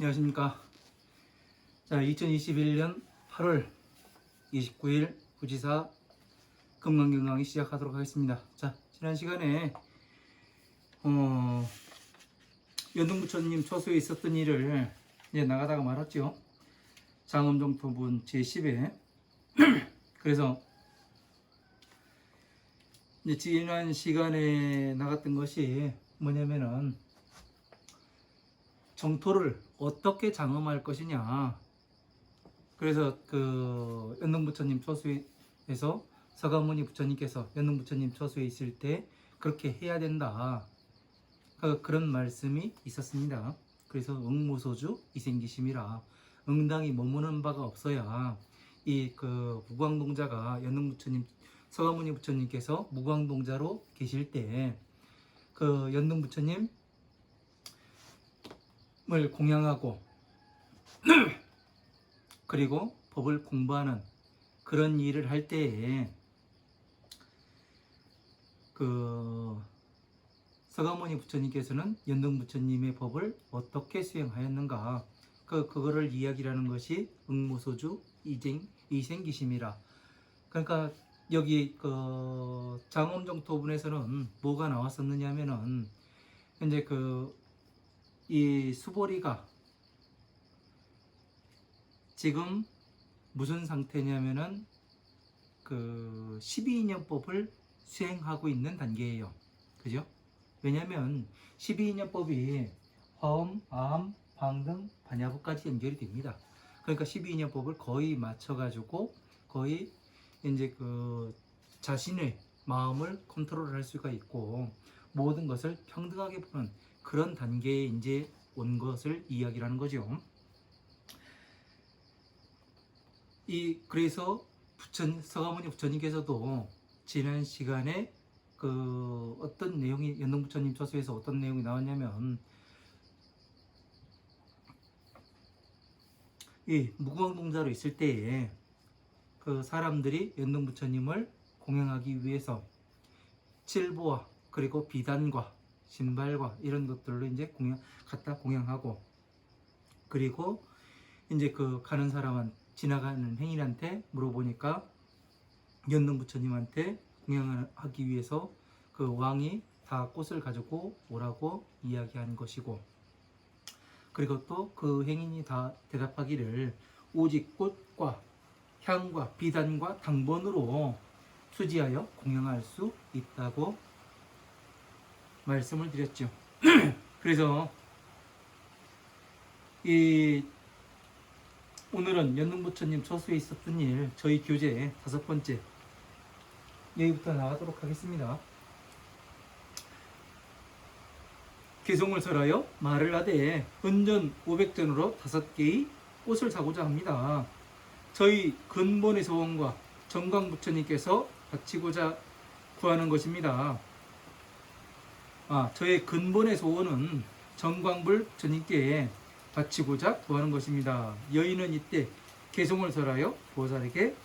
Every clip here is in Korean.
안녕하십니까. 자, 2021년 8월 29일 후지사 금강경강이 시작하도록 하겠습니다. 자, 지난 시간에 연등부처님 처소에 있었던 일을 이제 나가다가 말았죠. 장엄정토분 제10회. 그래서 이제 지난 시간에 나갔던 것이 뭐냐면은 정토를 어떻게 장엄할 것이냐. 그래서 그 연등부처님 처소에서 서가모니 부처님께서 연등부처님 처소에 있을 때 그렇게 해야 된다. 그런 말씀이 있었습니다. 그래서 응무소주 이생기심이라 응당이 머무는 바가 없어야 이 그 무광동자가 연등부처님 서가모니 부처님께서 무광동자로 계실 때 그 연등부처님을 공양하고 그리고 법을 공부하는 그런 일을 할 때에 그 서가모니 부처님께서는 연등부처님의 법을 어떻게 수행하였는가, 그거를 이야기하는 것이 응무소주 이생기심이라. 그러니까 여기 그 장엄정토분에서는 뭐가 나왔었느냐면은 이제 이 수보리가 지금 무슨 상태냐면은 그 12인연법을 수행하고 있는 단계예요. 그죠? 왜냐면 12인연법이 화엄, 아함, 방등, 반야부까지 연결이 됩니다. 그러니까 12인연법을 거의 맞춰가지고 거의 이제 그 자신의 마음을 컨트롤할 수가 있고 모든 것을 평등하게 보는 그런 단계에 이제 온 것을 이야기하는 거죠. 그래서 서가모니 부처님께서도 지난 시간에 그 어떤 내용이 연등부처님 처소에서 어떤 내용이 나왔냐면 이 무광동자로 있을 때에 그 사람들이 연등부처님을 공양하기 위해서 칠보와 그리고 비단과 신발과 이런 것들로 이제 갖다 공양하고, 그리고 이제 그 가는 사람은 지나가는 행인한테 물어보니까 연등부처님한테 공양하기 위해서 그 왕이 다 꽃을 가지고 오라고 이야기한 것이고, 그리고 또 그 행인이 다 대답하기를 오직 꽃과 향과 비단과 당번으로 수지하여 공양할 수 있다고 말씀을 드렸죠. 그래서 오늘은 연등부처님 처소에 있었던 일, 저희 교재 5번째 여기부터 나가도록 하겠습니다. 개송을 설하여 말을 하되 은전 500전으로 5개의 꽃을 사고자 합니다. 저희 근본의 소원과 정광부처님께서 바치고자 구하는 것입니다. 저의 근본의 소원은 정광불 부처님께 바치고자 구하는 것입니다. 여인은 이때 개송을 설하여 보살에게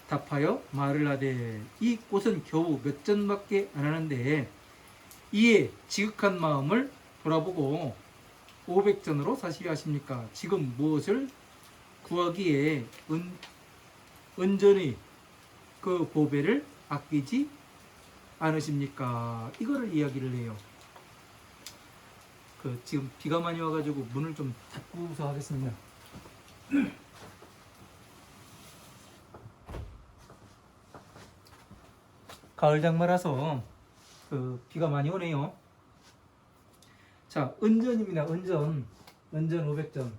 답하여 말을 하되 이 꽃은 겨우 몇 전밖에 안 하는데 이에 지극한 마음을 돌아보고 500전으로 사시려 하십니까? 지금 무엇을 구하기에 은전의 그 보배를 아끼지 않으십니까? 이거를 이야기를 해요. 지금 비가 많이 와가지고 문을 좀 닫고서 하겠습니다. 가을 장마라서 비가 많이 오네요. 자, 은전입니다. 은전 500전.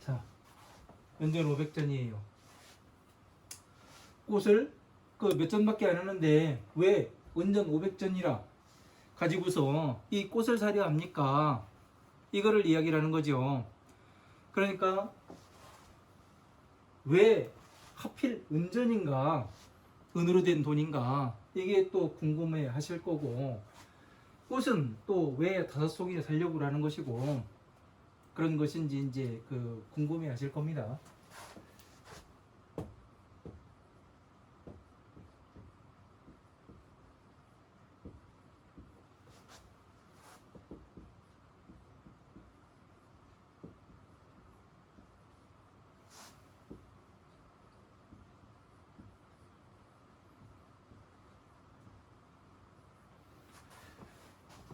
자, 은전 500전이에요. 꽃을 몇 전밖에 안 하는데 왜 은전 500전이라 가지고서 이 꽃을 사려 합니까? 이거를 이야기를 하는 거죠. 그러니까 왜 하필 은전인가, 은으로 된 돈인가, 이게 또 궁금해 하실 거고, 꽃은 또 왜 5송이를 사려고 하는 것이고, 그런 것인지 이제 그 궁금해 하실 겁니다.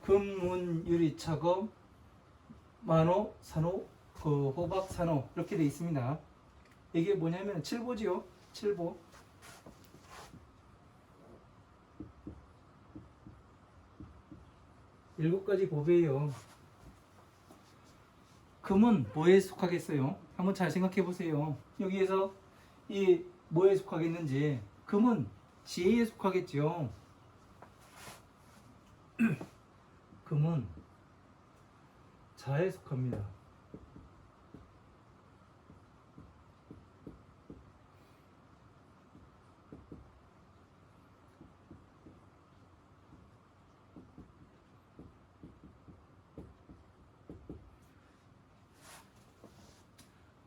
금운 유리 차거 만호 산호 그 호박 산호 이렇게 돼 있습니다. 이게 뭐냐면 칠보지요. 칠보. 일곱 가지 보배예요. 금은 뭐에 속하겠어요? 한번 잘 생각해 보세요. 여기에서 이 뭐에 속하겠는지. 금은 지혜에 속하겠죠. 금은 자에 속합니다.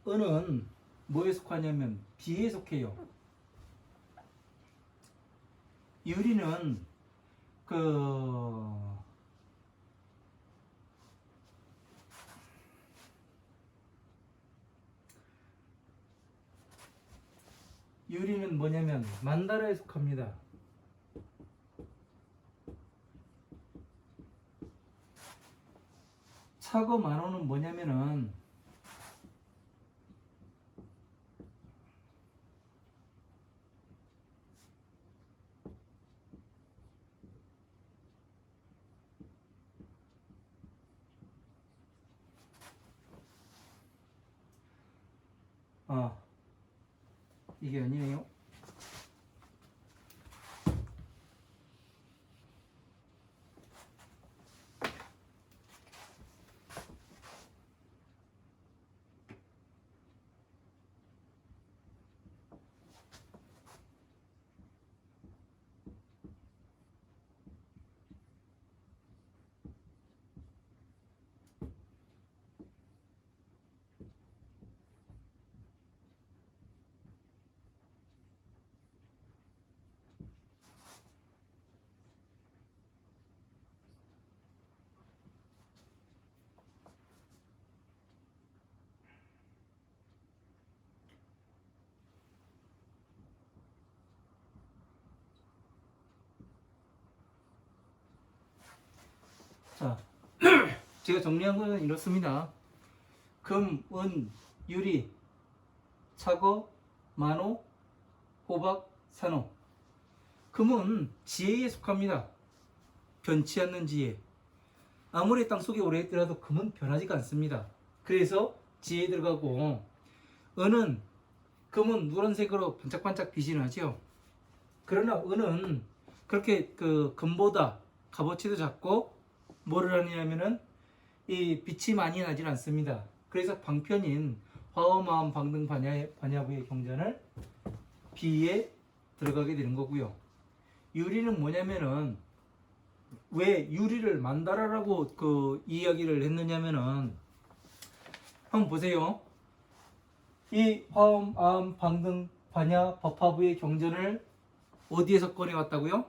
은은 뭐에 속하냐면 비에 속해요. 유리는 그 유리는 뭐냐면 만다라에 속합니다. 차거 만호는 뭐냐면은 이게 아니에요. 자, 제가 정리한 거는 이렇습니다. 금, 은, 유리, 차거, 만호, 호박, 산호. 금은 지혜에 속합니다. 변치 않는 지혜. 아무리 땅속에 오래 있더라도 금은 변하지가 않습니다. 그래서 지혜에 들어가고, 은은 금은 누런색으로 반짝반짝 빛이 나죠. 그러나 은은 그렇게 그 금보다 값어치도 작고 뭐를 하냐면은 이 빛이 많이 나질 않습니다. 그래서 방편인 화엄화엄 방등 반야부의 경전을 비에 들어가게 되는 거고요. 유리는 뭐냐면은 왜 유리를 만다라라고 그 이야기를 했느냐면은 한번 보세요. 이 화엄 방등 반야 법화부의 경전을 어디에서 꺼내왔다고요?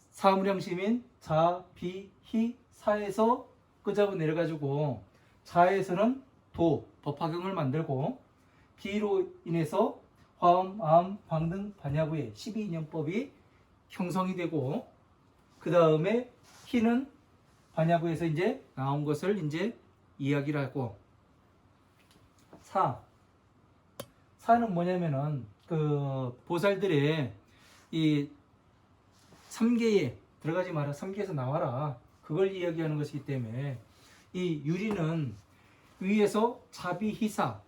사무량시민 자, 비, 희, 사에서 끄잡아 내려가지고 자에서는 도, 법화경을 만들고 비로 인해서 화엄, 암, 방등, 반야부의 12인연법이 형성이 되고 그 다음에 희는 반야부에서 이제 나온 것을 이제 이야기를 하고 사는 뭐냐면은 그 보살들의 이 3계에 들어가지 마라, 3계에서 나와라, 그걸 이야기하는 것이기 때문에 이 유리는 위에서 자비, 희사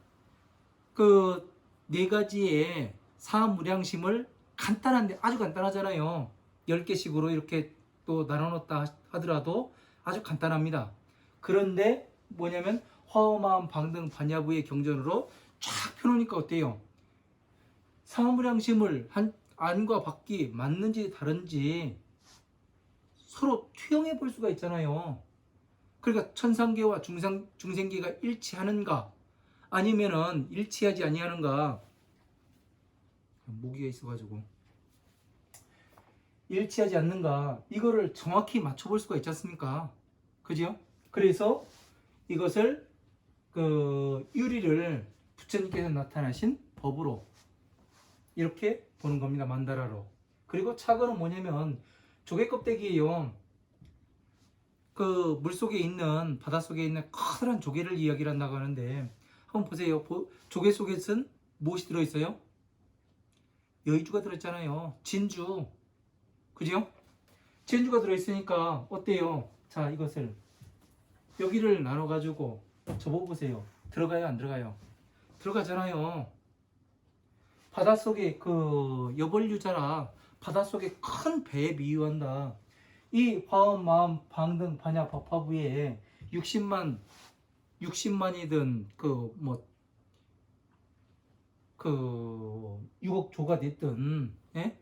그 네 가지의 사무량심을 간단한데 아주 간단하잖아요. 10개씩으로 이렇게 또 나눠놓다 하더라도 아주 간단합니다. 그런데 뭐냐면 화엄화엄 방등 반야부의 경전으로 쫙 펴놓으니까 어때요? 사무량심을 한 안과 밖이 맞는지 다른지 서로 투영해 볼 수가 있잖아요. 그러니까 천상계와 중생계가 일치하는가 아니면은 일치하지 아니하는가. 모기가 있어가지고 일치하지 않는가, 이거를 정확히 맞춰볼 수가 있지 않습니까? 그죠? 그래서 이것을 그 유리를 부처님께서 나타나신 법으로 이렇게 보는 겁니다. 만다라로. 그리고 착어는 뭐냐면 조개 껍데기예요. 그 물속에 있는, 바닷속에 있는 커다란 조개를 이야기를 한다고 하는데, 한번 보세요. 조개 속에는 무엇이 들어있어요? 여의주가 들어있잖아요. 진주. 그죠? 진주가 들어있으니까 어때요? 자, 이것을 여기를 나눠가지고 접어보세요. 들어가요, 안 들어가요? 들어가잖아요. 바닷속에 그 여벌유자라 바닷속에 큰 배에 비유한다. 이 화엄, 마음, 방등, 반야, 법화부에 60만이든 그 6억 조가 됐든, 예?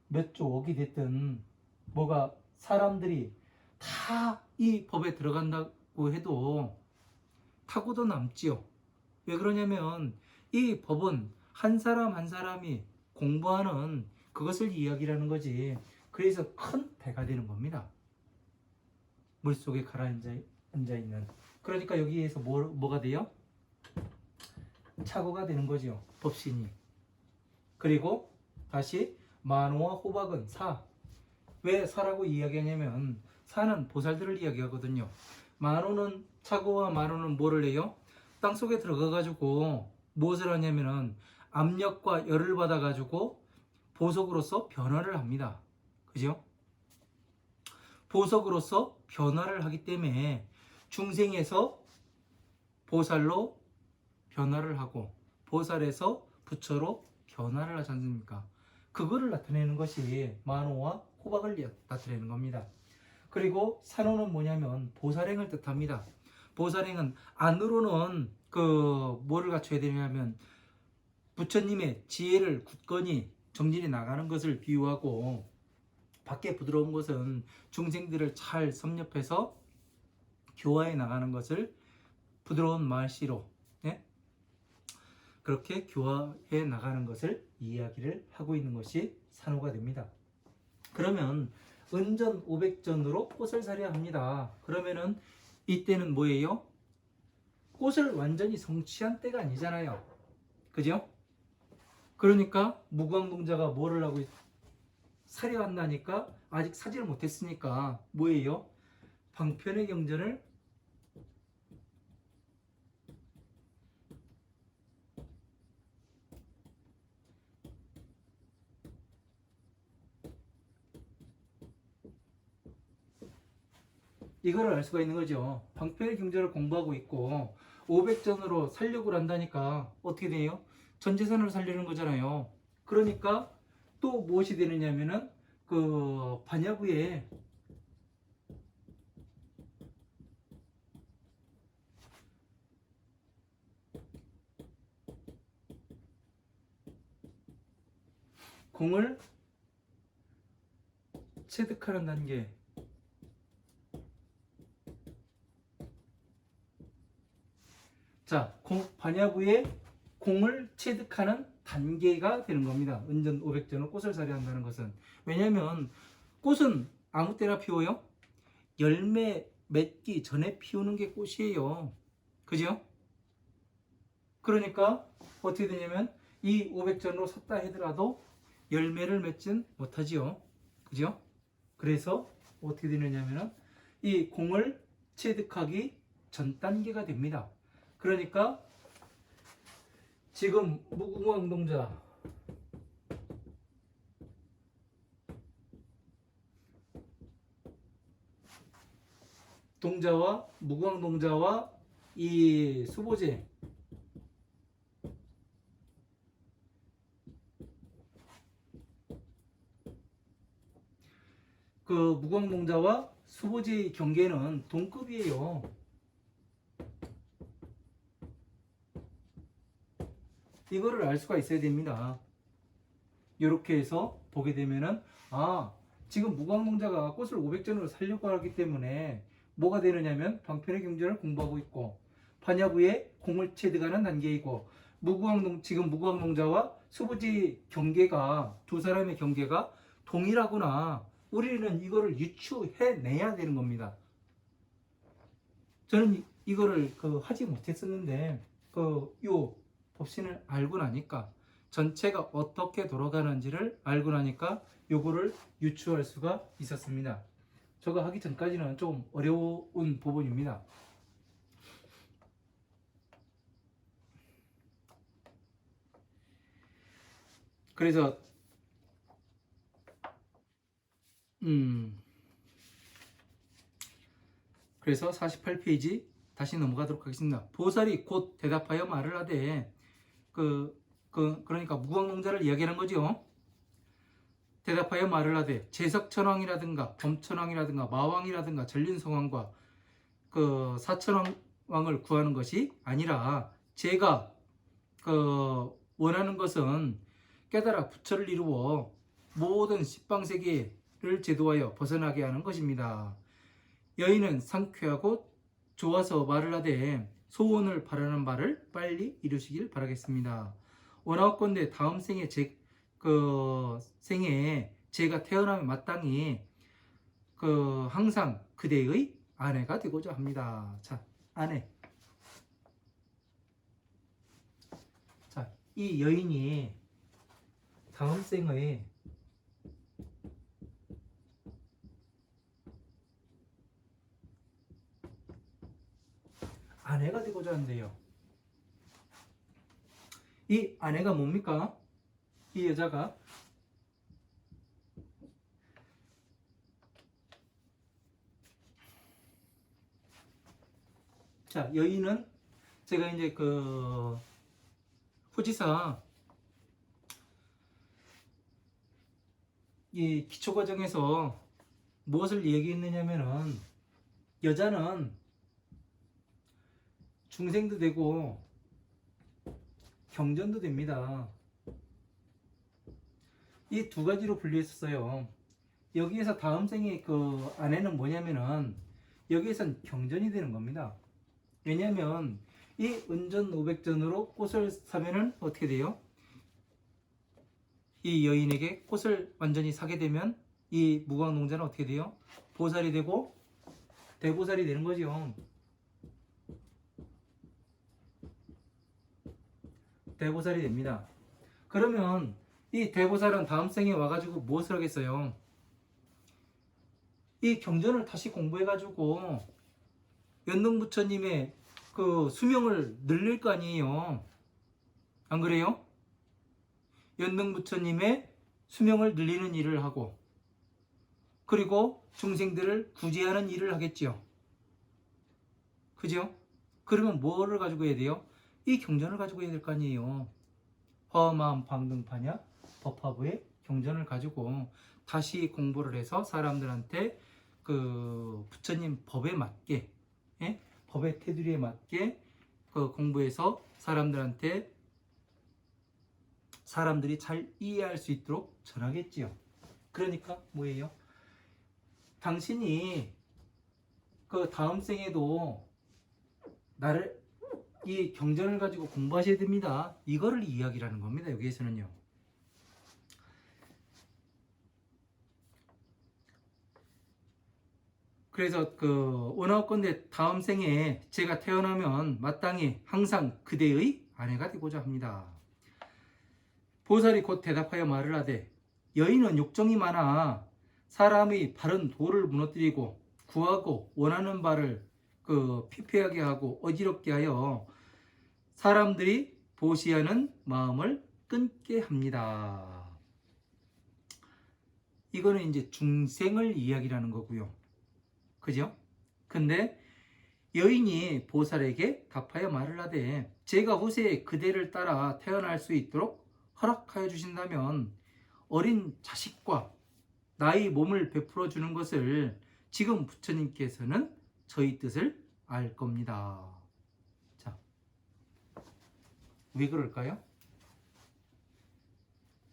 몇 조 억이 됐든, 뭐가 사람들이 다 이 법에 들어간다고 해도 타고도 남지요. 왜 그러냐면 이 법은 한 사람 한 사람이 공부하는 그것을 이야기라는 거지. 그래서 큰 배가 되는 겁니다. 물속에 가라앉아 있는. 그러니까 여기에서 뭐가 돼요? 착오가 되는 거죠. 법신이. 그리고 다시 만호와 호박은 사. 왜 사라고 이야기하냐면 사는 보살들을 이야기하거든요. 만호는, 착오와 만호는 뭐를 해요? 땅속에 들어가가지고 무엇을 하냐면은 압력과 열을 받아가지고 보석으로서 변화를 합니다. 그죠? 보석으로서 변화를 하기 때문에 중생에서 보살로 변화를 하고 보살에서 부처로 변화를 하지 않습니까? 그거를 나타내는 것이 만호와 호박을 나타내는 겁니다. 그리고 산호는 뭐냐면 보살행을 뜻합니다. 보살행은 안으로는 뭐를 갖춰야 되냐면 부처님의 지혜를 굳건히 정진해 나가는 것을 비유하고, 밖에 부드러운 것은 중생들을 잘 섭렵해서 교화해 나가는 것을 부드러운 말씨로, 예? 그렇게 교화해 나가는 것을 이야기를 하고 있는 것이 산호가 됩니다. 그러면 은전 500전으로 꽃을 사려 합니다. 그러면은 이때는 뭐예요? 꽃을 완전히 성취한 때가 아니잖아요. 그죠? 그러니까 무광동자가 뭐를 하고 사려 한다니까 아직 사지를 못했으니까 뭐예요? 방편의 경전을 이거를 알 수가 있는 거죠. 방편의 경전을 공부하고 있고 500전으로 살려고 한다니까 어떻게 돼요? 전 재산으로 살려는 거잖아요. 그러니까 또 무엇이 되느냐면은 그 반야부에 공을 체득하는 단계. 자, 반야부에 공을 체득하는 단계가 되는 겁니다. 은전 500전으로 꽃을 사려 한다는 것은. 왜냐하면 꽃은 아무 때나 피워요. 열매 맺기 전에 피우는 게 꽃이에요. 그죠? 그러니까 어떻게 되냐면 이 500전으로 샀다 하더라도 열매를 맺진 못하지요. 그죠? 그래서 어떻게 되느냐면 이 공을 체득하기 전 단계가 됩니다. 그러니까 지금 무궁왕동자 동자와 무궁왕동자와 이 수보제, 그 무광동자와 수보제의 경계는 동급이에요. 이거를 알 수가 있어야 됩니다. 이렇게 해서 보게 되면은 지금 무광농자가 꽃을 500전으로 살려고 하기 때문에 뭐가 되느냐면 방편의 경전을 공부하고 있고 반야부에 공을 체득하는 단계이고 지금 무광농자와 수부지 경계가 두 사람의 경계가 동일하구나. 우리는 이거를 유추해내야 되는 겁니다. 저는 이거를 하지 못했었는데 요 법신을 알고 나니까 전체가 어떻게 돌아가는지를 알고 나니까 요거를 유추할 수가 있었습니다. 저거 하기 전까지는 좀 어려운 부분입니다. 그래서 그래서 48페이지 다시 넘어가도록 하겠습니다. 보살이 곧 대답하여 말을 하되 그러니까 무광농자를 이야기하는 거죠. 대답하여 말을 하되 제석천왕이라든가 범천왕이라든가 마왕이라든가 전린성왕과 사천왕을 구하는 것이 아니라 제가 원하는 것은 깨달아 부처를 이루어 모든 십방세계를 제도하여 벗어나게 하는 것입니다. 여인은 상쾌하고 좋아서 말을 하되 소원을 바라는 바를 빨리 이루시길 바라겠습니다. 원하건대 다음 생에 생에 제가 태어나면 마땅히 항상 그대의 아내가 되고자 합니다. 자, 아내. 자, 이 여인이 다음 생의 아내가 되고자 한대요. 이 아내가 뭡니까? 이 여자가 자, 여인은 제가 이제 후지사 이 기초과정에서 무엇을 얘기했느냐면은 여자는 중생도 되고 경전도 됩니다. 이 두 가지로 분류했었어요. 여기에서 다음 생의 아내는 뭐냐면은 여기에선 경전이 되는 겁니다. 왜냐하면 이 은전 500전으로 꽃을 사면은 어떻게 돼요? 이 여인에게 꽃을 완전히 사게 되면 이 무광농자는 어떻게 돼요? 보살이 되고 대보살이 되는 거죠. 대보살이 됩니다. 그러면 이 대보살은 다음 생에 와가지고 무엇을 하겠어요? 이 경전을 다시 공부해가지고 연등부처님의 수명을 늘릴 거 아니에요. 안 그래요? 연등부처님의 수명을 늘리는 일을 하고 그리고 중생들을 구제하는 일을 하겠지요. 그죠? 그러면 뭐를 가지고 해야 돼요? 이 경전을 가지고 해야 될 거 아니에요. 화엄한 방등파냐 법화부의 경전을 가지고 다시 공부를 해서 사람들한테 부처님 법에 맞게 법의 테두리에 맞게 공부해서 사람들이 잘 이해할 수 있도록 전하겠지요. 그러니까 뭐예요? 당신이 다음 생에도 나를 이 경전을 가지고 공부하셔야 됩니다. 이거를 이야기라는 겁니다. 여기에서는요. 그래서 원하건대 다음 생에 제가 태어나면 마땅히 항상 그대의 아내가 되고자 합니다. 보살이 곧 대답하여 말을 하되 여인은 욕정이 많아 사람의 바른 도를 무너뜨리고 구하고 원하는 바를 피폐하게 하고 어지럽게 하여 사람들이 보시하는 마음을 끊게 합니다. 이거는 이제 중생을 이야기라는 거고요. 그죠? 근데 여인이 보살에게 답하여 말을 하되 제가 후세에 그대를 따라 태어날 수 있도록 허락하여 주신다면 어린 자식과 나의 몸을 베풀어 주는 것을 지금 부처님께서는 저희 뜻을 알 겁니다. 자, 왜 그럴까요?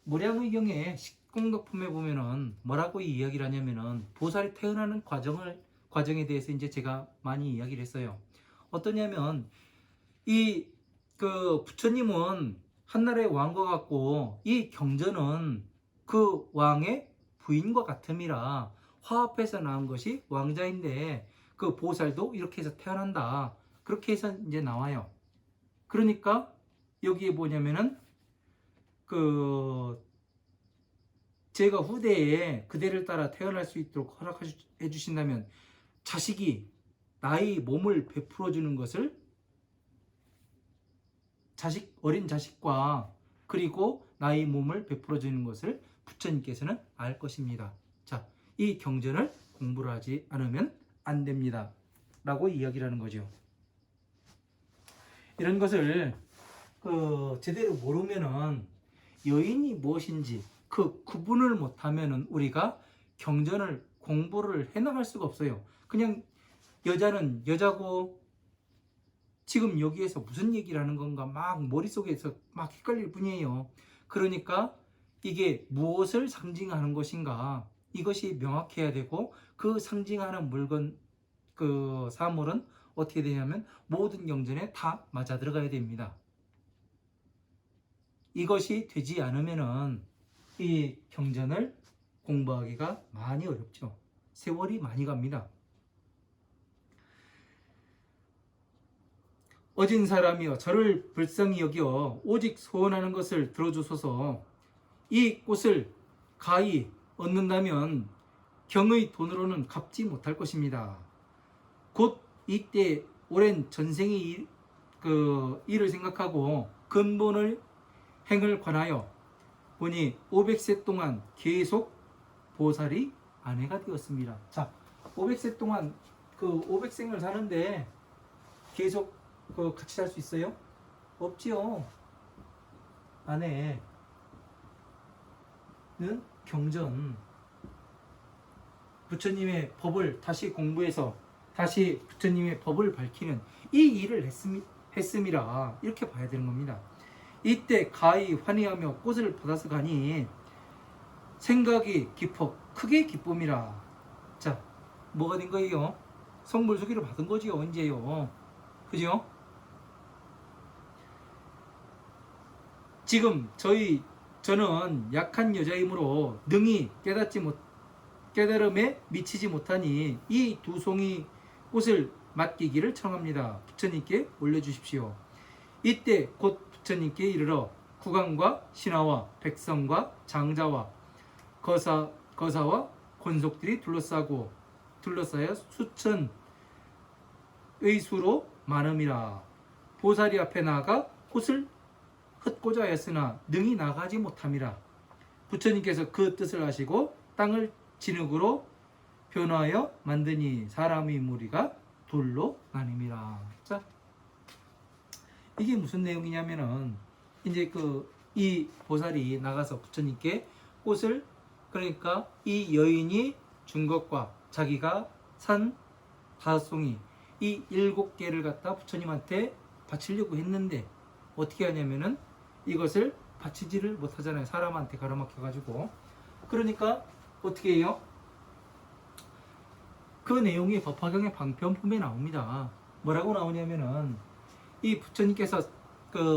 무량의경에 공덕품에 보면은 뭐라고 이야기를 하냐면은 보살이 태어나는 과정에 대해서 이제 제가 많이 이야기를 했어요. 어떠냐면 이 그 부처님은 한나라의 왕과 같고 이 경전은 그 왕의 부인과 같음이라 화합해서 나온 것이 왕자인데 그 보살도 이렇게 해서 태어난다. 그렇게 해서 이제 나와요. 그러니까 여기에 뭐냐면은 그 제가 후대에 그대를 따라 태어날 수 있도록 허락해 주신다면 자식이 나의 몸을 베풀어 주는 것을 어린 자식과 그리고 나의 몸을 베풀어 주는 것을 부처님께서는 알 것입니다. 자, 이 경전을 공부를 하지 않으면 안 됩니다. 라고 이야기를 하는 거죠. 이런 것을 제대로 모르면은 여인이 무엇인지 그 구분을 못하면은 우리가 경전을 공부를 해나갈 수가 없어요. 그냥 여자는 여자고 지금 여기에서 무슨 얘기를 하는 건가 막 머릿속에서 막 헷갈릴 뿐이에요. 그러니까 이게 무엇을 상징하는 것인가 이것이 명확해야 되고 그 상징하는 물건 그 사물은 어떻게 되냐면 모든 경전에 다 맞아 들어가야 됩니다. 이것이 되지 않으면은 이 경전을 공부하기가 많이 어렵죠. 세월이 많이 갑니다. 어진 사람이여 저를 불쌍히 여겨 오직 소원하는 것을 들어주소서. 이 꽃을 가히 얻는다면 경의 돈으로는 갚지 못할 것입니다. 곧 이때 오랜 전생의 일을 생각하고 근본을 행을 관하여 보니 500세 동안 계속 보살이 아내가 되었습니다. 자, 500세 동안 500생을 사는데 계속 같이 살 수 있어요? 없지요. 아내는 경전 부처님의 법을 다시 공부해서 다시 부처님의 법을 밝히는 이 일을 했음이라 이렇게 봐야 되는 겁니다. 이때 가히 환희하며 꽃을 받아서 가니 생각이 깊어 크게 기쁨이라. 자, 뭐가 된 거예요? 성불수기를 받은 거지요. 언제요? 그죠? 지금 저는 약한 여자이므로 능히 깨달음에 미치지 못하니 이 두 송이 꽃을 맡기기를 청합니다. 부처님께 올려주십시오. 이때 곧 부처님께 이르러 국왕과 신하와 백성과 장자와 거사와 권속들이 둘러싸여 수천의 수로 많음이라. 보살이 앞에 나아가 꽃을 흩고자 했으나 능히 나가지 못함이라. 부처님께서 그 뜻을 아시고 땅을 진흙으로 변화하여 만드니 사람의 무리가 돌로 나뉩니다. 자, 이게 무슨 내용이냐면은 이제 이 보살이 나가서 부처님께 꽃을 그러니까 이 여인이 준 것과 자기가 산 5송이 이 7개를 갖다 부처님한테 바치려고 했는데 어떻게 하냐면은 이것을 바치지를 못하잖아요. 사람한테 가로막혀가지고. 그러니까 어떻게 해요? 그 내용이 법화경의 방편품에 나옵니다. 뭐라고 나오냐면은 이 부처님께서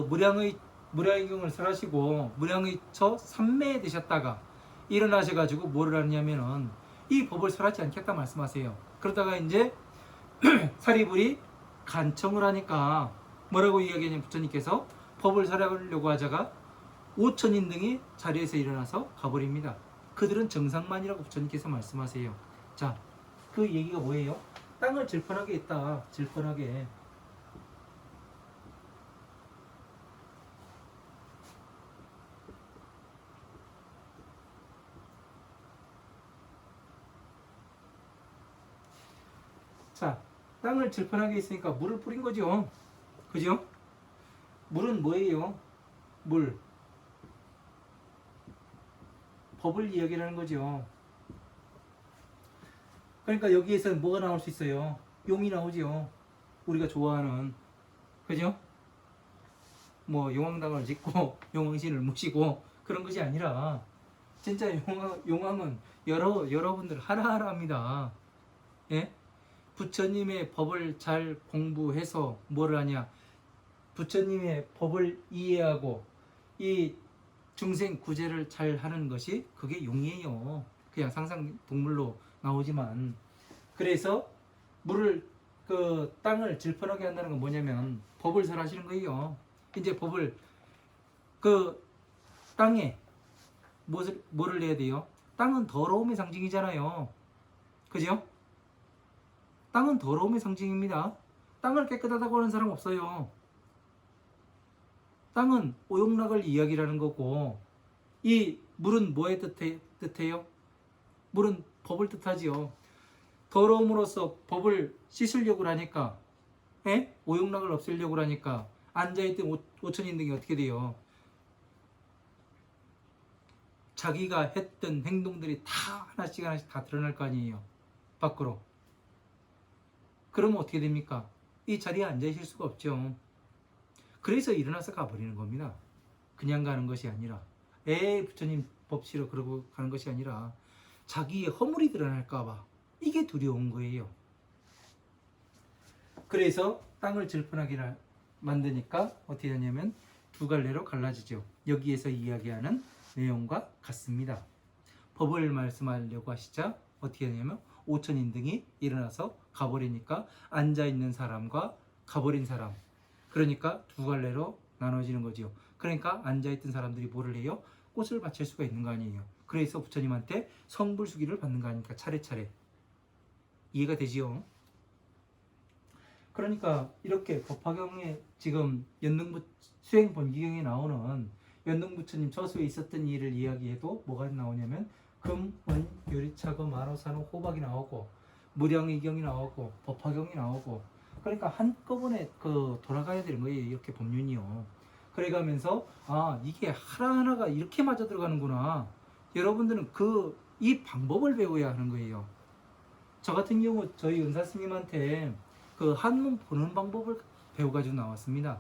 무량의경을 설하시고 무량의 처 3매에 되셨다가 일어나셔가지고 뭐를 하냐면은 이 법을 설하지 않겠다 말씀하세요. 그러다가 이제 사리불이 간청을 하니까 뭐라고 이야기하냐면 부처님께서 법을 설하려고 하자가 5천인 등이 자리에서 일어나서 가버립니다. 그들은 정상만이라고 부처님께서 말씀하세요. 자, 그 얘기가 뭐예요? 땅을 질펀하게 했다. 질펀하게. 자, 땅을 질펀하게 했으니까 물을 뿌린 거죠. 그죠? 물은 뭐예요? 물. 법을 이야기하는 거죠. 그러니까 여기에서 뭐가 나올 수 있어요? 용이 나오죠. 우리가 좋아하는. 그죠? 뭐 용왕당을 짓고 용왕신을 모시고 그런 것이 아니라 진짜 용왕은 여러분들 하나하나 합니다. 예? 부처님의 법을 잘 공부해서 뭐를 하냐? 부처님의 법을 이해하고 이 중생 구제를 잘 하는 것이 그게 용이에요. 그냥 상상 동물로 나오지만. 그래서 물을 땅을 질펀하게 한다는 건 뭐냐면 법을 설하시는 거예요. 이제 법을 땅에 뭐를 내야 돼요? 땅은 더러움의 상징이잖아요. 그죠? 땅은 더러움의 상징입니다. 땅을 깨끗하다고 하는 사람 없어요. 땅은 오용락을 이야기하는 거고, 이 물은 뭐의 뜻해요? 물은 법을 뜻하지요. 더러움으로써 법을 씻으려고 하니까, 오용락을 없애려고 하니까 앉아있던 오천인등이 어떻게 돼요? 자기가 했던 행동들이 다 하나씩 다 드러날 거 아니에요. 밖으로. 그러면 어떻게 됩니까? 이 자리에 앉아 있을 수가 없죠. 그래서 일어나서 가버리는 겁니다. 그냥 가는 것이 아니라, 부처님 법 싫어 그러고 가는 것이 아니라 자기의 허물이 드러날까봐 이게 두려운 거예요. 그래서 땅을 질펀하게 만드니까 어떻게 되냐면 두 갈래로 갈라지죠. 여기에서 이야기하는 내용과 같습니다. 법을 말씀하려고 하시자 어떻게 되냐면 오천인등이 일어나서 가버리니까 앉아있는 사람과 가버린 사람, 그러니까 두 갈래로 나눠지는 거지요. 그러니까 앉아있던 사람들이 뭐를 해요? 꽃을 바칠 수가 있는 거 아니에요. 그래서 부처님한테 성불수기를 받는 거 아닙니까? 차례차례. 이해가 되지요? 그러니까 이렇게 법화경에 지금 수행본기경에 나오는 연등부처님 저수에 있었던 일을 이야기해도 뭐가 나오냐면 금, 은, 유리차금, 만호산호, 호박이 나오고 무량의경이 나오고 법화경이 나오고, 그러니까 한꺼번에 돌아가야 되는 거예요. 이렇게 법륜이요. 그래가면서 이게 하나하나가 이렇게 맞아 들어가는구나. 여러분들은 이 방법을 배워야 하는 거예요. 저 같은 경우 저희 은사 스님한테 한문 보는 방법을 배워가지고 나왔습니다.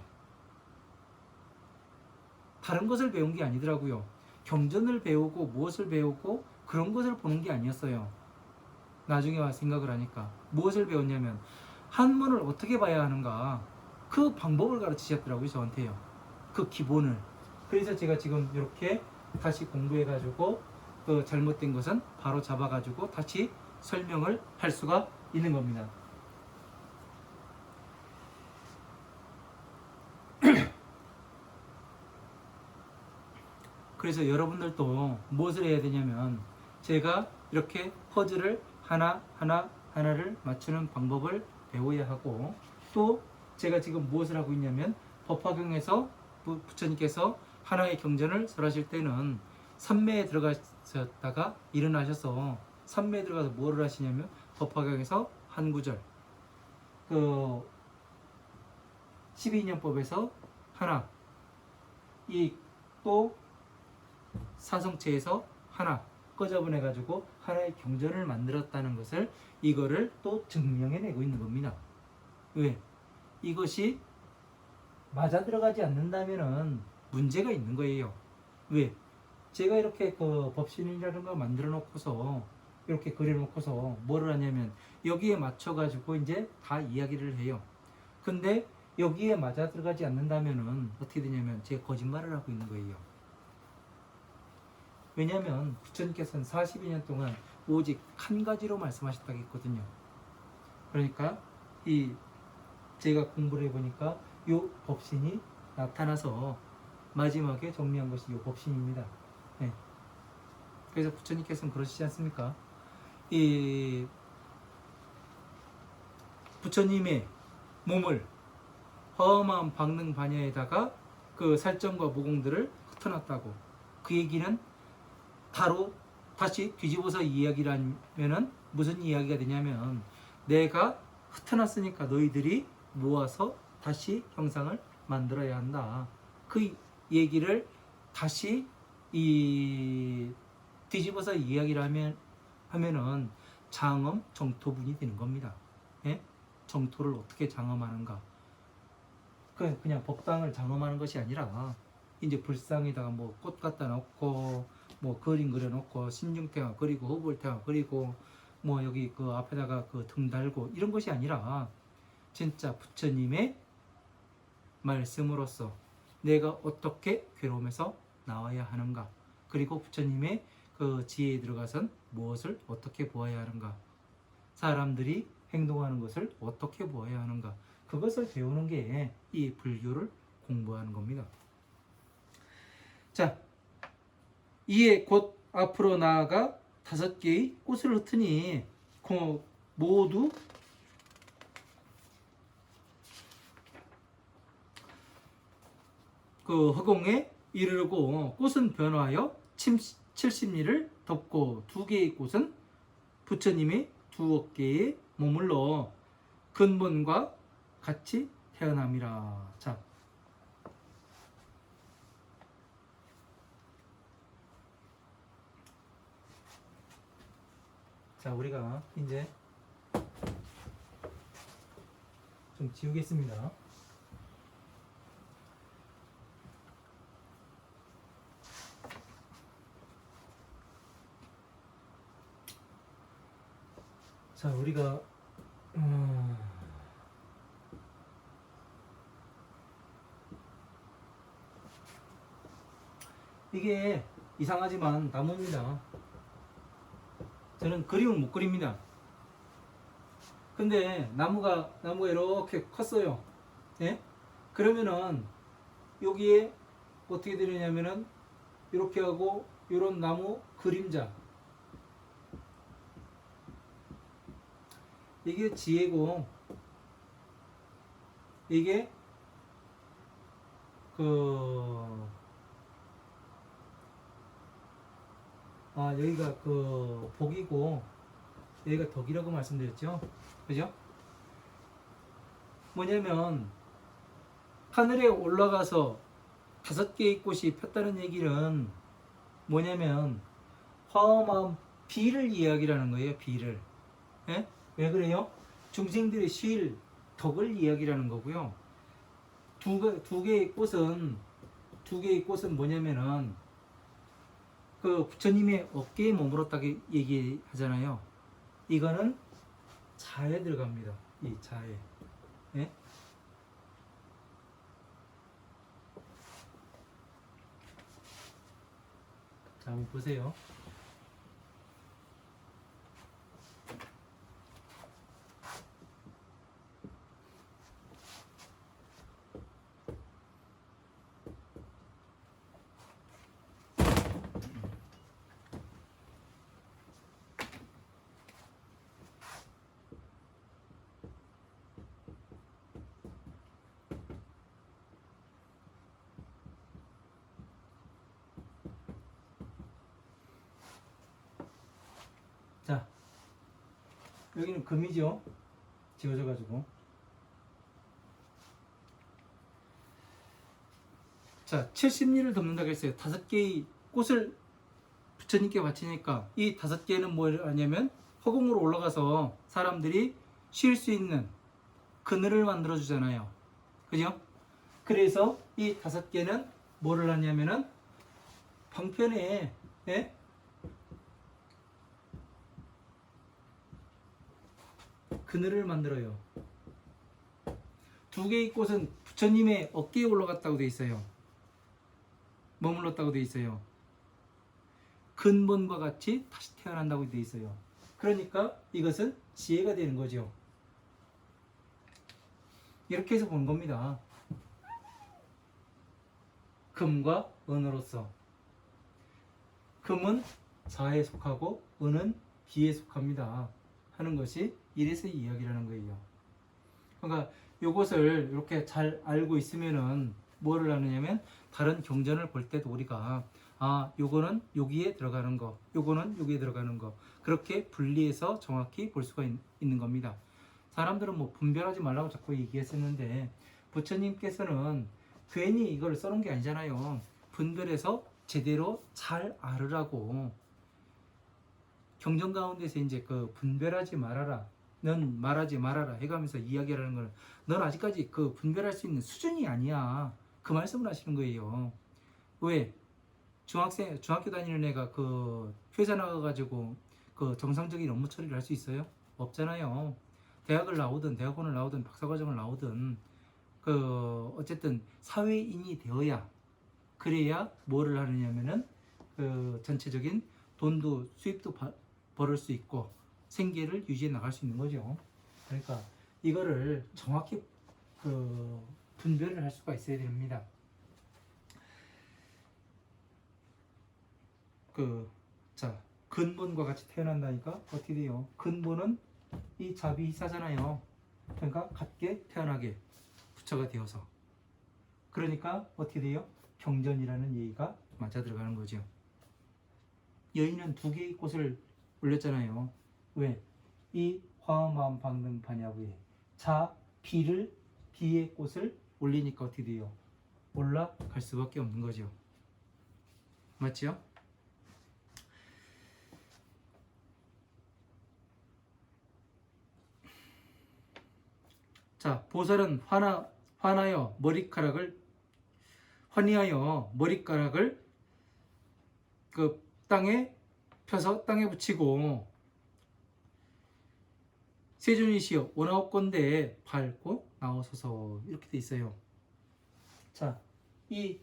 다른 것을 배운 게 아니더라고요. 경전을 배우고 무엇을 배우고 그런 것을 보는 게 아니었어요. 나중에 와서 생각을 하니까 무엇을 배웠냐면 한문을 어떻게 봐야 하는가, 그 방법을 가르치셨더라고요. 저한테요. 그 기본을. 그래서 제가 지금 이렇게 다시 공부해가지고 잘못된 것은 바로 잡아가지고 다시 설명을 할 수가 있는 겁니다. 그래서 여러분들도 무엇을 해야 되냐면 제가 이렇게 퍼즐을 하나를 맞추는 방법을 배워야 하고, 또 제가 지금 무엇을 하고 있냐면 법화경에서 부처님께서 하나의 경전을 설하실 때는 삼매에 들어가셨다가 일어나셔서 삼매에 들어가서 뭐를 하시냐면 법화경에서 한 구절, 12년법에서 하나, 또 사성체에서 하나 꺼져보내 가지고 하나의 경전을 만들었다는 것을, 이거를 또 증명해내고 있는 겁니다. 왜? 이것이 맞아 들어가지 않는다면은 문제가 있는 거예요. 왜? 제가 이렇게 법신이라는 거 만들어 놓고서 이렇게 그려 놓고서 뭐를 하냐면 여기에 맞춰 가지고 이제 다 이야기를 해요. 근데 여기에 맞아 들어가지 않는다면은 어떻게 되냐면 제가 거짓말을 하고 있는 거예요. 왜냐하면 부처님께서는 42년 동안 오직 한 가지로 말씀하셨다고 했거든요. 그러니까 제가 공부를 해보니까 이 법신이 나타나서 마지막에 정리한 것이 이 법신입니다. 네. 그래서 부처님께서는 그러시지 않습니까? 이 부처님의 몸을 허엄한 박능 반야에다가 그 살점과 모공들을 흩어놨다고. 그 얘기는 바로 다시 뒤집어서 이야기를 하면은 무슨 이야기가 되냐면 내가 흩어놨으니까 너희들이 모아서 다시 형상을 만들어야 한다. 그 얘기를 다시 뒤집어서 이야기를 하면은 장엄 정토분이 되는 겁니다. 예? 정토를 어떻게 장엄하는가? 그냥 법당을 장엄하는 것이 아니라 이제 불상에다가 뭐 꽃 갖다 놓고 뭐 그림 그려놓고 신중태가 그리고 허벌태가 그리고 뭐 여기 그 앞에다가 그 등 달고 이런 것이 아니라 진짜 부처님의 말씀으로서 내가 어떻게 괴로움에서 나와야 하는가, 그리고 부처님의 그 지혜에 들어가선 무엇을 어떻게 보아야 하는가, 사람들이 행동하는 것을 어떻게 보아야 하는가, 그것을 배우는 게 이 불교를 공부하는 겁니다. 자, 이에 곧 앞으로 나아가 5개의 꽃을 흩으니 모두 그 허공에 이르고 꽃은 변화하여 70리를 덮고 2개의 꽃은 부처님의 2 어깨에 머물러 근본과 같이 태어남이라. 자, 우리가 이제 좀 지우겠습니다. 자, 우리가 이게 이상하지만 나무입니다. 저는 그림을 못 그립니다. 근데 나무가 이렇게 컸어요. 예? 그러면은 여기에 어떻게 되느냐면은 이렇게 하고 이런 나무 그림자, 이게 지혜고, 이게 여기가 그 복이고 여기가 덕이라고 말씀드렸죠. 그죠? 뭐냐면 하늘에 올라가서 5개의 꽃이 폈다는 얘기는 뭐냐면 화엄한 비를 이야기라는 거예요. 비를. 예? 왜 그래요? 중생들의 쉴 덕을 이야기라는 거고요. 두 개의 꽃은 뭐냐면은 그 부처님의 어깨에 머물렀다고 얘기하잖아요. 이거는 자에 들어갑니다. 이 자에. 예? 자, 한번 보세요. 자, 여기는 금이죠. 지워져 가지고. 자, 70리를 덮는다고 했어요. 5개의 꽃을 부처님께 바치니까 이 5개는 뭘 하냐면 허공으로 올라가서 사람들이 쉴 수 있는 그늘을 만들어 주잖아요. 그죠? 그래서 이 5개는 뭐를 하냐면은 방편에, 예? 그늘을 만들어요. 2개의 꽃은 부처님의 어깨에 올라갔다고 돼 있어요. 머물렀다고 돼 있어요. 근본과 같이 다시 태어난다고 돼 있어요. 그러니까 이것은 지혜가 되는 거죠. 이렇게 해서 보는 겁니다. 금과 은으로서. 금은 자에 속하고 은은 비에 속합니다 하는 것이 이래서 이야기라는 거예요. 그러니까 이것을 이렇게 잘 알고 있으면은 뭐를 하느냐면 다른 경전을 볼 때도 우리가 요거는 여기에 들어가는 거, 요거는 여기에 들어가는 거, 그렇게 분리해서 정확히 볼 수가 있는 겁니다. 사람들은 뭐 분별하지 말라고 자꾸 얘기했었는데 부처님께서는 괜히 이걸 써놓은 게 아니잖아요. 분별해서 제대로 잘 알으라고 경전 가운데서 이제 그 분별하지 말아라, 넌 말하지 말아라 해가면서 이야기하는 거는 넌 아직까지 그 분별할 수 있는 수준이 아니야, 그 말씀을 하시는 거예요. 왜? 중학교 다니는 애가 그 회사 나가가지고 그 정상적인 업무 처리를 할 수 있어요? 없잖아요. 대학원을 나오든 박사과정을 나오든 그 어쨌든 사회인이 되어야, 그래야 뭐를 하느냐면은 그 전체적인 돈도 수입도 벌을 수 있고 생계를 유지해 나갈 수 있는 거죠. 그러니까 이거를 정확히 그 분별을 할 수가 있어야 됩니다. 자, 근본과 같이 태어난다니까 어떻게 돼요? 근본은 이 자비이사잖아요. 그러니까 같게 태어나게 부처가 되어서, 그러니까 어떻게 돼요? 경전이라는 예의가 맞아 들어가는 거죠. 여인은 두 개의 꽃을 올렸잖아요. 왜? 이 화엄마음 방등 반야부에 비의 꽃을 올리니까 어떻게 돼요? 올라갈 수밖에 없는 거죠. 맞죠? 자, 보살은 환하여 머리카락을 그 땅에 펴서 땅에 붙이고, 세존이시여 원하옵건대 밟고 나오소서, 이렇게 돼 있어요. 자,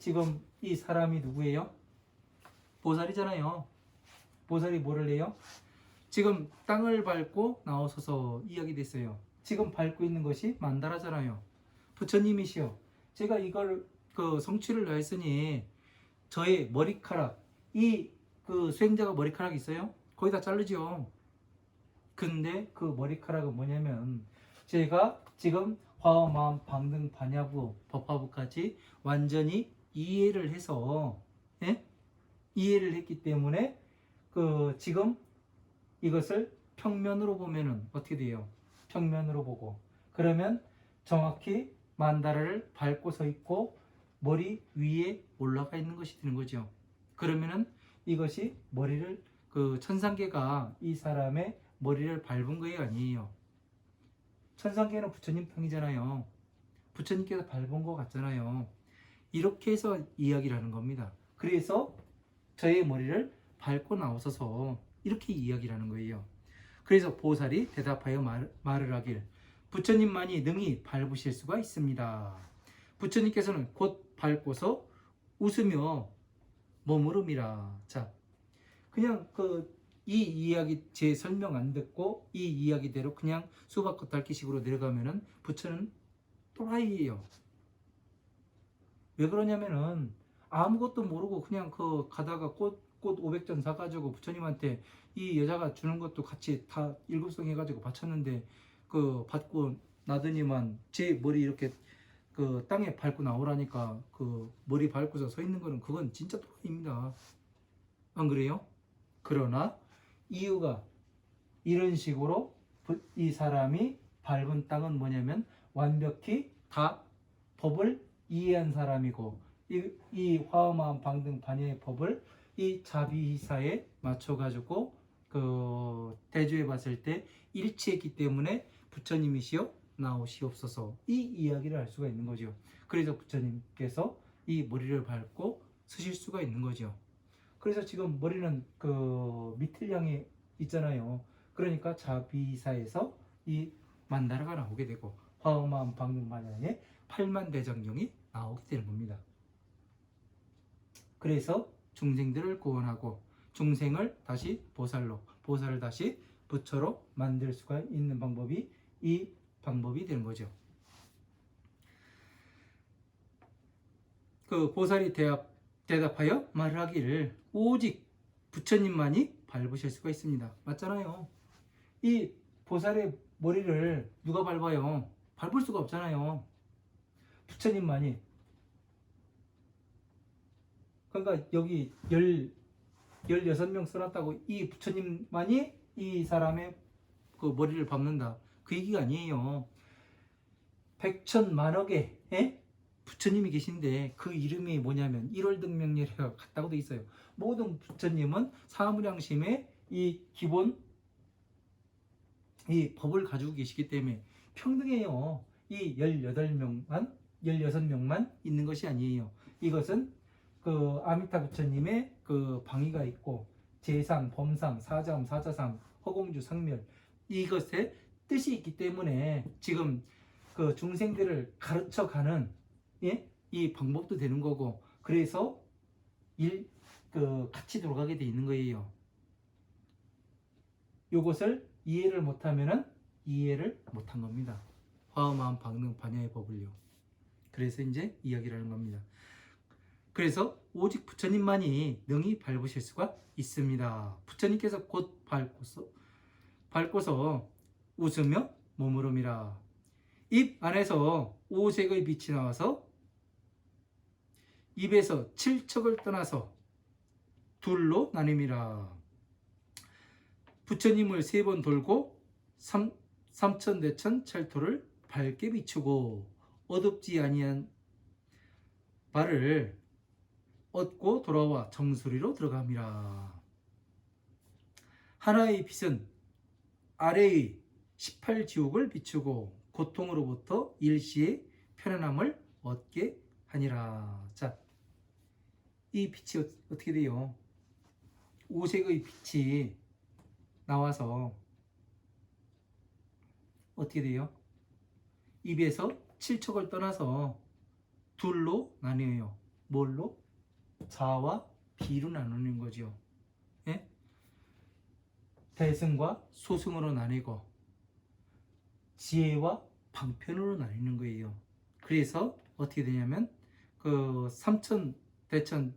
지금 이 사람이 누구예요? 보살이잖아요. 보살이 뭐를 해요? 지금 땅을 밟고 나오소서 이야기 됐어요. 지금 밟고 있는 것이 만다라잖아요. 부처님이시여, 제가 이걸 그 성취를 다했으니 저의 머리카락, 그 수행자가 머리카락 있어요? 거의 다 자르죠. 근데 그 머리카락은 뭐냐면, 제가 지금 화엄마음 방등 반야부 법화부까지 완전히 이해를 해서, 예? 이해를 했기 때문에 그 지금 이것을 평면으로 보면은 어떻게 돼요? 평면으로 보고, 그러면 정확히 만다라를 밟고 서 있고 머리 위에 올라가 있는 것이 되는 거죠. 그러면은 이것이 머리를, 그 천상계가 이 사람의 머리를 밟은 거예요, 아니에요? 천상계는 부처님 편이잖아요. 부처님께서 밟은 것 같잖아요. 이렇게 해서 이야기를 하는 겁니다. 그래서 저의 머리를 밟고 나오셔서 이렇게 이야기를 하는 거예요. 그래서 보살이 대답하여 말을 하길, 부처님만이 능히 밟으실 수가 있습니다. 부처님께서는 곧 밟고서 웃으며 머무름이라. 자, 그냥 이 이야기 제 설명 안 듣고 이 이야기대로 그냥 수박 겉핥기식으로 내려가면은 부처는 또라이예요. 왜 그러냐면은 아무것도 모르고 그냥 가다가 꽃 500전 사가지고 부처님한테 이 여자가 주는 것도 같이 다 일곱성 해가지고 바쳤는데, 받고 나더니만 제 머리 이렇게 땅에 밟고 나오라니까 머리 밟고서 서 있는 거는, 그건 진짜 또라이입니다. 안 그래요? 그러나 이유가, 이런 식으로 이 사람이 밟은 땅은 완벽히 다 법을 이해한 사람이고, 이 화엄마음 방등 반야의 법을 이 자비사에 맞춰가지고 대조해 봤을 때 일치했기 때문에 부처님이시여 나오시옵소서, 이 이야기를 할 수가 있는 거죠. 그래서 부처님께서 이 머리를 밟고 쓰실 수가 있는 거죠. 그래서 지금 머리는 밑을 향해 있잖아요. 그러니까 자비사에서 이 만다라가 나오게 되고 화엄마음 방등 반야의 팔만대장경이 나오게 되는 겁니다. 그래서 중생들을 구원하고 중생을 다시 보살을 다시 부처로 만들 수가 있는 방법이 이 방법이 되는 거죠. 보살이 대답하여 말하기를, 오직 부처님만이 밟으실 수가 있습니다. 맞잖아요. 이 보살의 머리를 누가 밟아요? 밟을 수가 없잖아요. 부처님만이. 그러니까 여기 16명 써놨다고 이 부처님만이 이 사람의 머리를 밟는다, 그 얘기가 아니에요. 백천만억의 부처님이 계신데 그 이름이 뭐냐면 일월등명예가 같다고 돼 있어요. 모든 부처님은 사무량심의 이 기본 이 법을 가지고 계시기 때문에 평등해요. 이 16명만 있는 것이 아니에요. 이것은 그 아미타 부처님의 그 방위가 있고 제상, 범상, 사자음, 사자상, 허공주, 상멸 이것에 뜻이 있기 때문에 지금 그 중생들을 가르쳐가는 예? 이 방법도 되는 거고 그래서 같이 돌아가게 돼 있는 거예요. 요것을 이해를 못하면은 이해를 못한 겁니다. 화엄한 방능 반야의 법을요. 그래서 이제 이야기를 하는 겁니다. 그래서 오직 부처님만이 능히 밟으실 수가 있습니다. 부처님께서 곧 밟고서 웃으며 머무름이라. 입 안에서 오색의 빛이 나와서 입에서 칠척을 떠나서 둘로 나뉩니다. 부처님을 3번 돌고 삼천대천 찰토를 밝게 비추고 어둡지 아니한 발을 얻고 돌아와 정수리로 들어갑니다. 하나의 빛은 아래의 18지옥을 비추고 고통으로부터 일시의 편안함을 얻게 하니라. 자, 이 빛이 어떻게 돼요? 오색의 빛이 나와서 어떻게 돼요? 입에서 칠척을 떠나서 둘로 나뉘어요. 뭘로? 자와 비로 나누는 거죠. 예? 대승과 소승으로 나뉘고 지혜와 방편으로 나뉘는 거예요. 그래서 어떻게 되냐면 그 삼천 대천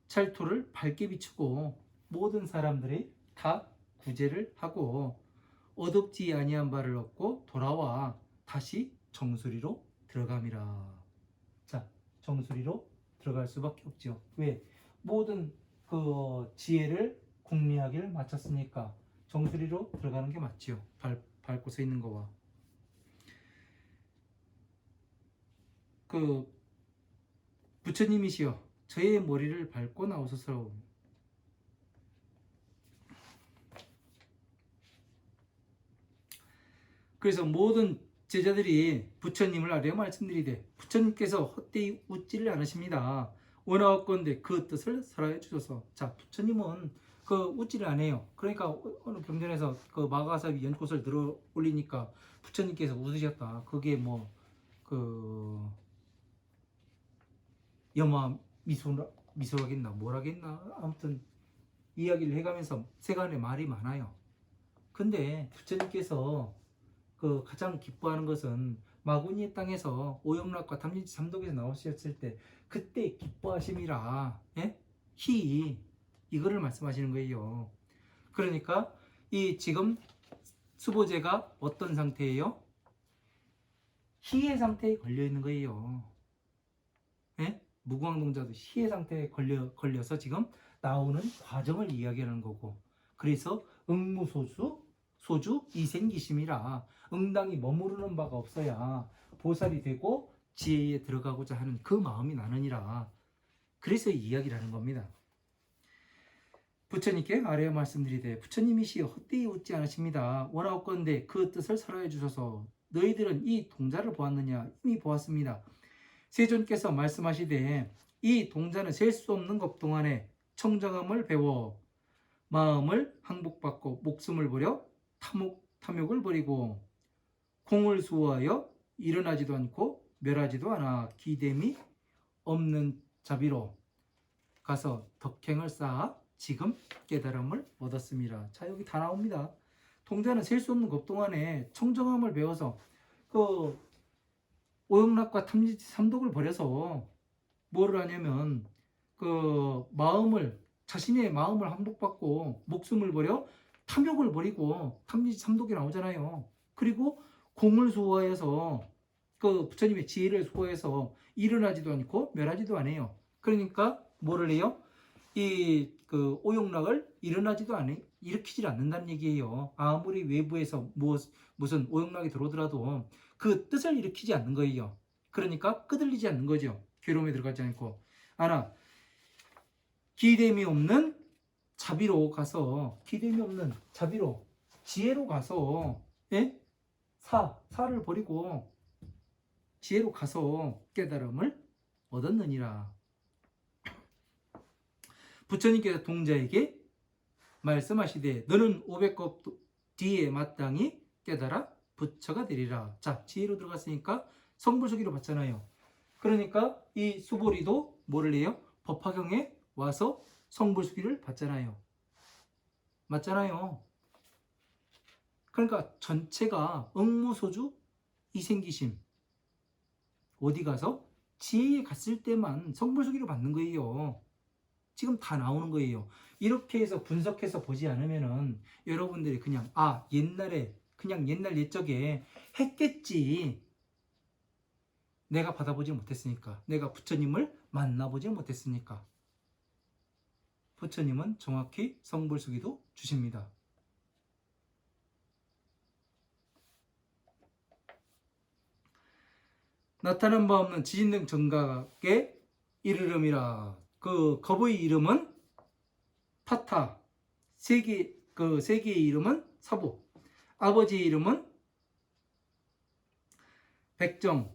찰토를 밝게 비추고 모든 사람들이 다 구제를 하고 어둡지 아니한 바를 얻고 돌아와 다시 정수리로 들어감이라. 자, 정수리로 들어갈 수밖에 없죠. 왜? 모든 그 지혜를 궁리하기를 마쳤으니까 정수리로 들어가는 게 맞죠. 밟고 서 있는 거와. 그 부처님이시여 저의 머리를 밟고 나오소서. 그래서 모든 제자들이 부처님을 아뢰어 말씀드리되 부처님께서 헛되이 웃지를 않으십니다. 원하옵건대 그 뜻을 설하여 주소서. 자, 부처님은 그 웃지를 않아요. 그러니까 어느 경전에서 그 마가사비 연꽃을 들어 올리니까 부처님께서 웃으셨다. 그게 뭐 그 염화 미소라겠나 뭐라겠나 아무튼 이야기를 해가면서 세간에 말이 많아요. 근데 부처님께서 그 가장 기뻐하는 것은 마구니의 땅에서 오영락과 담진치 삼독에서 나오셨을 때 그때 기뻐하심이라. 예? 희 이거를 말씀하시는 거예요. 그러니까 이 지금 수보제가 어떤 상태예요? 희의 상태에 걸려 있는 거예요. 예? 무광동자도 희의 상태에 걸려서 지금 나오는 과정을 이야기하는 거고 그래서 소주 이생기심이라 응당이 머무르는 바가 없어야 보살이 되고 지혜에 들어가고자 하는 그 마음이 나느니라. 그래서 이야기를 하는 겁니다. 부처님께 아뢰어 말씀드리되 부처님이시여 헛되이 웃지 않으십니다. 원하옵건대 그 뜻을 설하여 주소서. 너희들은 이 동자를 보았느냐? 이미 보았습니다. 세존께서 말씀하시되 이 동자는 셀 수 없는 것 동안에 청정함을 배워 마음을 항복받고 목숨을 버려 탐욕을 버리고 공을 수호하여 일어나지도 않고 멸하지도 않아 기됨이 없는 자비로 가서 덕행을 쌓아 지금 깨달음을 얻었습니다. 자, 여기 다 나옵니다. 동자는 셀 수 없는 것 동안에 청정함을 배워서 그 오영락과 탐진치 삼독을 버려서 뭐를 하냐면 그 자신의 마음을 항복받고 목숨을 버려 탐욕을 버리고 탐진치 삼독이 나오잖아요. 그리고 공을 수호해서 그 부처님의 지혜를 수호해서 일어나지도 않고 멸하지도 않아요. 그러니까 뭐를 해요? 이 그 오용락을 일으키질 않는다는 얘기예요. 아무리 외부에서 무슨 오용락이 들어오더라도 그 뜻을 일으키지 않는 거예요. 그러니까 끄들리지 않는 거죠. 괴로움에 들어가지 않고. 기됨이 없는 자비로 가서 지혜로 가서 예? 사를 버리고 지혜로 가서 깨달음을 얻었느니라. 부처님께서 동자에게 말씀하시되 너는 500급 뒤에 마땅히 깨달아 부처가 되리라. 자, 지혜로 들어갔으니까 성불수기로 봤잖아요. 그러니까 이 수보리도 뭐를 해요? 법화경에 와서 성불수기를 봤잖아요. 맞잖아요. 그러니까 전체가 응무소주 이생기심 어디 가서 지혜에 갔을 때만 성불수기를 받는 거예요. 지금 다 나오는 거예요. 이렇게 해서 분석해서 보지 않으면은 여러분들이 그냥 옛날에 그냥 옛날 옛적에 했겠지. 내가 받아보지 못했으니까. 내가 부처님을 만나보지 못했으니까. 부처님은 정확히 성불수기도 주십니다. 나타난 바 없는 지진등 정각에 이르름이라. 그 겁의 이름은 타타, 세계의 이름은 사보, 아버지의 이름은 백정.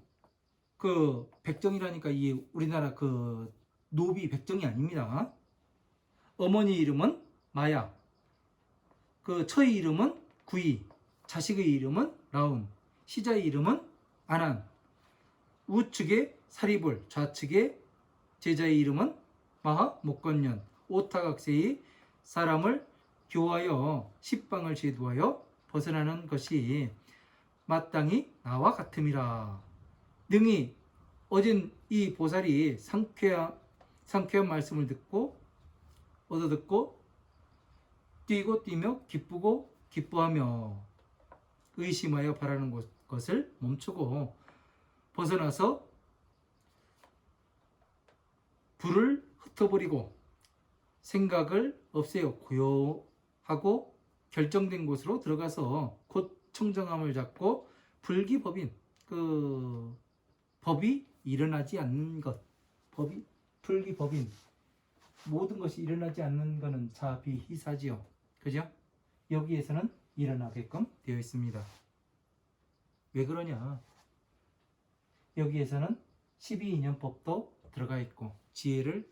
그 백정이라니까 이 우리나라 그 노비 백정이 아닙니다. 어머니 이름은 마야, 그 처의 이름은 구이, 자식의 이름은 라움, 시자의 이름은 아난, 우측에 사리불, 좌측에 제자의 이름은 마하 목건년, 오타각세의 사람을 교하여 십방을 제도하여 벗어나는 것이 마땅히 나와 같음이라. 능히 어진 이 보살이 상쾌한 말씀을 듣고 얻어듣고 뛰고 뛰며 기쁘고 기뻐하며 의심하여 바라는 것을 멈추고 벗어나서 불을 흩어버리고 생각을 없애어 고요하고 결정된 곳으로 들어가서 곧 청정함을 잡고 불기법인 그 법이 일어나지 않는 것, 법이 불기법인 모든 것이 일어나지 않는 것은 자비희사지요. 그죠? 여기에서는 일어나게끔 되어 있습니다. 왜 그러냐? 여기에서는 12인연법도 들어가 있고 지혜를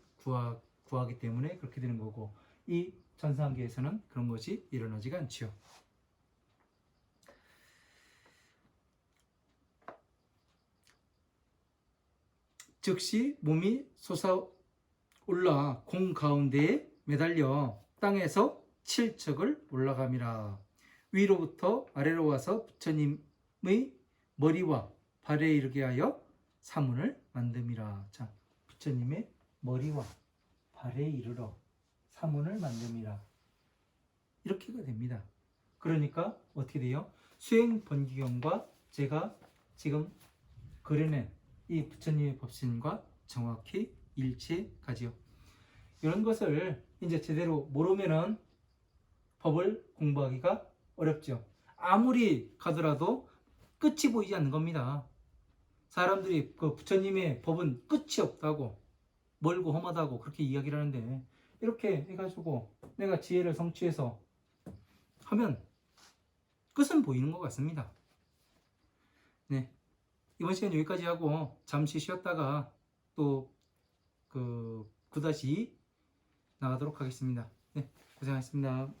구하기 때문에 그렇게 되는 거고 이 전상계에서는 그런 것이 일어나지가 않지요. 즉시 몸이 솟아올라 공 가운데에 매달려 땅에서 7척을 올라감이라. 위로부터 아래로 와서 부처님의 머리와 발에 이르게 하여 사문을 만듦이라. 자, 부처님의 머리와 발에 이르러 사문을 만듦이라. 이렇게가 됩니다. 그러니까 어떻게 돼요? 수행번기경과 제가 지금 그려낸 이 부처님의 법신과 정확히 일치가지요. 이런 것을 이제 제대로 모르면은 법을 공부하기가 어렵죠. 아무리 가더라도 끝이 보이지 않는 겁니다. 사람들이 그 부처님의 법은 끝이 없다고 멀고 험하다고 그렇게 이야기를 하는데 이렇게 해가지고 내가 지혜를 성취해서 하면 끝은 보이는 것 같습니다. 네, 이번 시간 여기까지 하고 잠시 쉬었다가 또 그 9-2 나가도록 하겠습니다. 네, 고생하셨습니다.